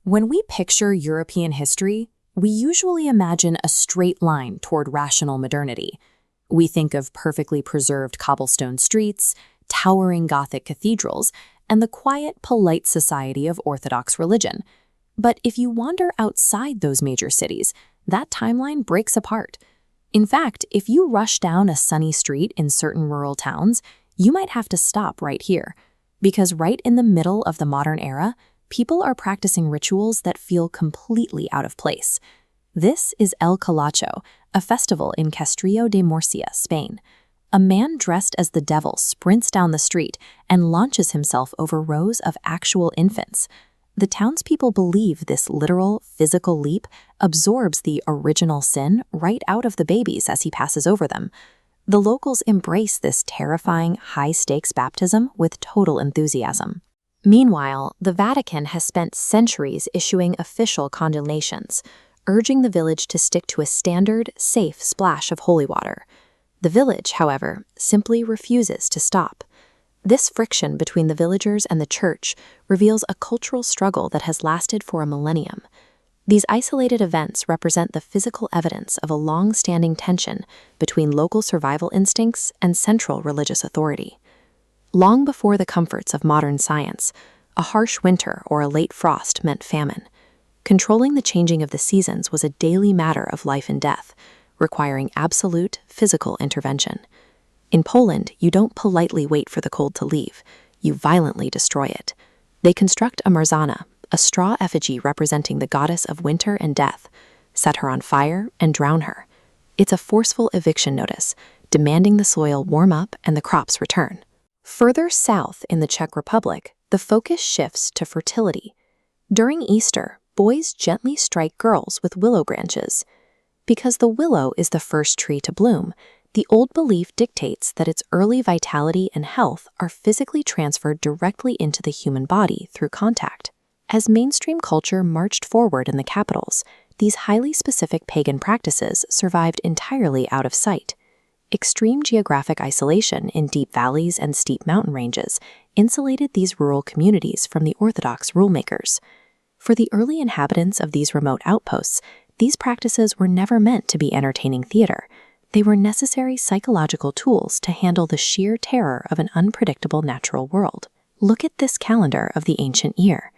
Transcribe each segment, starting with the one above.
When we picture European history, we usually imagine a straight line toward rational modernity. We think of perfectly preserved cobblestone streets, towering Gothic cathedrals, and the quiet, polite society of Orthodox religion. But if you wander outside those major cities, that timeline breaks apart. In fact, if you rush down a sunny street in certain rural towns, you might have to stop right here. Because right in the middle of the modern era, people are practicing rituals that feel completely out of place. This is El Colacho, a festival in Castrillo de Murcia, Spain. A man dressed as the devil sprints down the street and launches himself over rows of actual infants. The townspeople believe this literal, physical leap absorbs the original sin right out of the babies as he passes over them. The locals embrace this terrifying, high-stakes baptism with total enthusiasm. Meanwhile, the Vatican has spent centuries issuing official condemnations, urging the village to stick to a standard, safe splash of holy water. The village, however, simply refuses to stop. This friction between the villagers and the church reveals a cultural struggle that has lasted for a millennium. These isolated events represent the physical evidence of a long-standing tension between local survival instincts and central religious authority. Long before the comforts of modern science, a harsh winter or a late frost meant famine. Controlling the changing of the seasons was a daily matter of life and death, requiring absolute physical intervention. In Poland, you don't politely wait for the cold to leave, you violently destroy it. They construct a marzana, a straw effigy representing the goddess of winter and death, set her on fire and drown her. It's a forceful eviction notice, demanding the soil warm up and the crops return. Further south in the Czech Republic, the focus shifts to fertility. During Easter, boys gently strike girls with willow branches. Because the willow is the first tree to bloom, the old belief dictates that its early vitality and health are physically transferred directly into the human body through contact. As mainstream culture marched forward in the capitals, these highly specific pagan practices survived entirely out of sight. Extreme geographic isolation in deep valleys and steep mountain ranges insulated these rural communities from the orthodox rulemakers. For the early inhabitants of these remote outposts, these practices were never meant to be entertaining theater. They were necessary psychological tools to handle the sheer terror of an unpredictable natural world. Look at this calendar of the ancient year.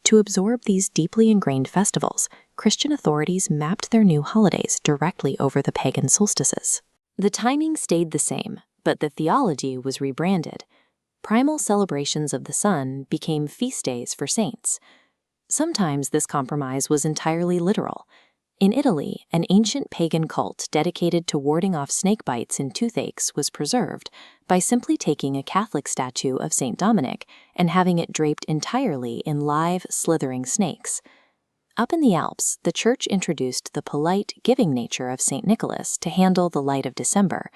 To absorb these deeply ingrained festivals, Christian authorities mapped their new holidays directly over the pagan solstices. The timing stayed the same, but the theology was rebranded. Primal celebrations of the sun became feast days for saints. Sometimes this compromise was entirely literal. In Italy, an ancient pagan cult dedicated to warding off snake bites and toothaches was preserved by simply taking a Catholic statue of Saint Dominic and having it draped entirely in live, slithering snakes. Up in the Alps, the church introduced the polite, giving nature of St. Nicholas to handle the light of December,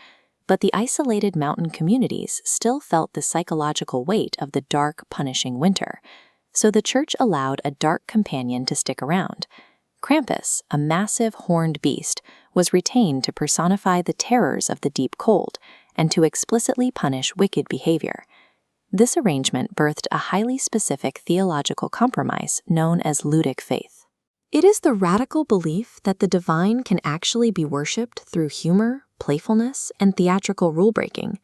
but the isolated mountain communities still felt the psychological weight of the dark, punishing winter, so the church allowed a dark companion to stick around. Krampus, a massive horned beast, was retained to personify the terrors of the deep cold and to explicitly punish wicked behavior. This arrangement birthed a highly specific theological compromise known as ludic faith. It is the radical belief that the divine can actually be worshipped through humor, playfulness, and theatrical rule-breaking.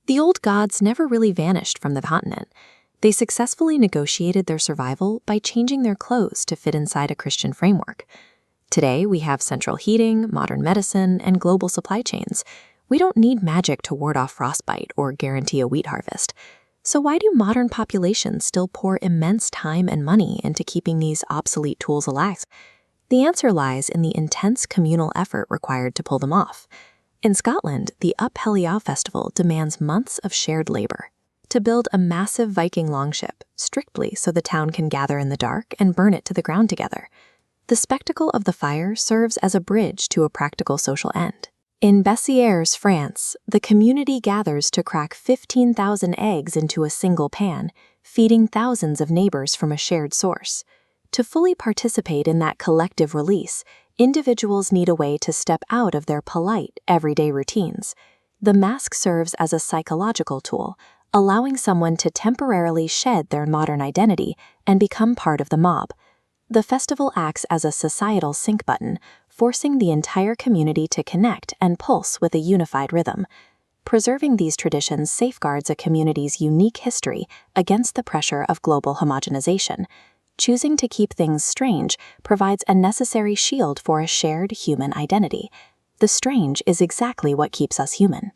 The old gods never really vanished from the continent. They successfully negotiated their survival by changing their clothes to fit inside a Christian framework. Today, we have central heating, modern medicine, and global supply chains. We don't need magic to ward off frostbite or guarantee a wheat harvest. So why do modern populations still pour immense time and money into keeping these obsolete tools alive? The answer lies in the intense communal effort required to pull them off. In Scotland, the Up Helliau festival demands months of shared labor. To build a massive Viking longship, strictly so the town can gather in the dark and burn it to the ground together. The spectacle of the fire serves as a bridge to a practical social end. In Bessières, France, the community gathers to crack 15,000 eggs into a single pan, feeding thousands of neighbors from a shared source. To fully participate in that collective release, individuals need a way to step out of their polite, everyday routines. The mask serves as a psychological tool, allowing someone to temporarily shed their modern identity and become part of the mob. The festival acts as a societal sync button, forcing the entire community to connect and pulse with a unified rhythm. Preserving these traditions safeguards a community's unique history against the pressure of global homogenization. Choosing to keep things strange provides a necessary shield for a shared human identity. The strange is exactly what keeps us human.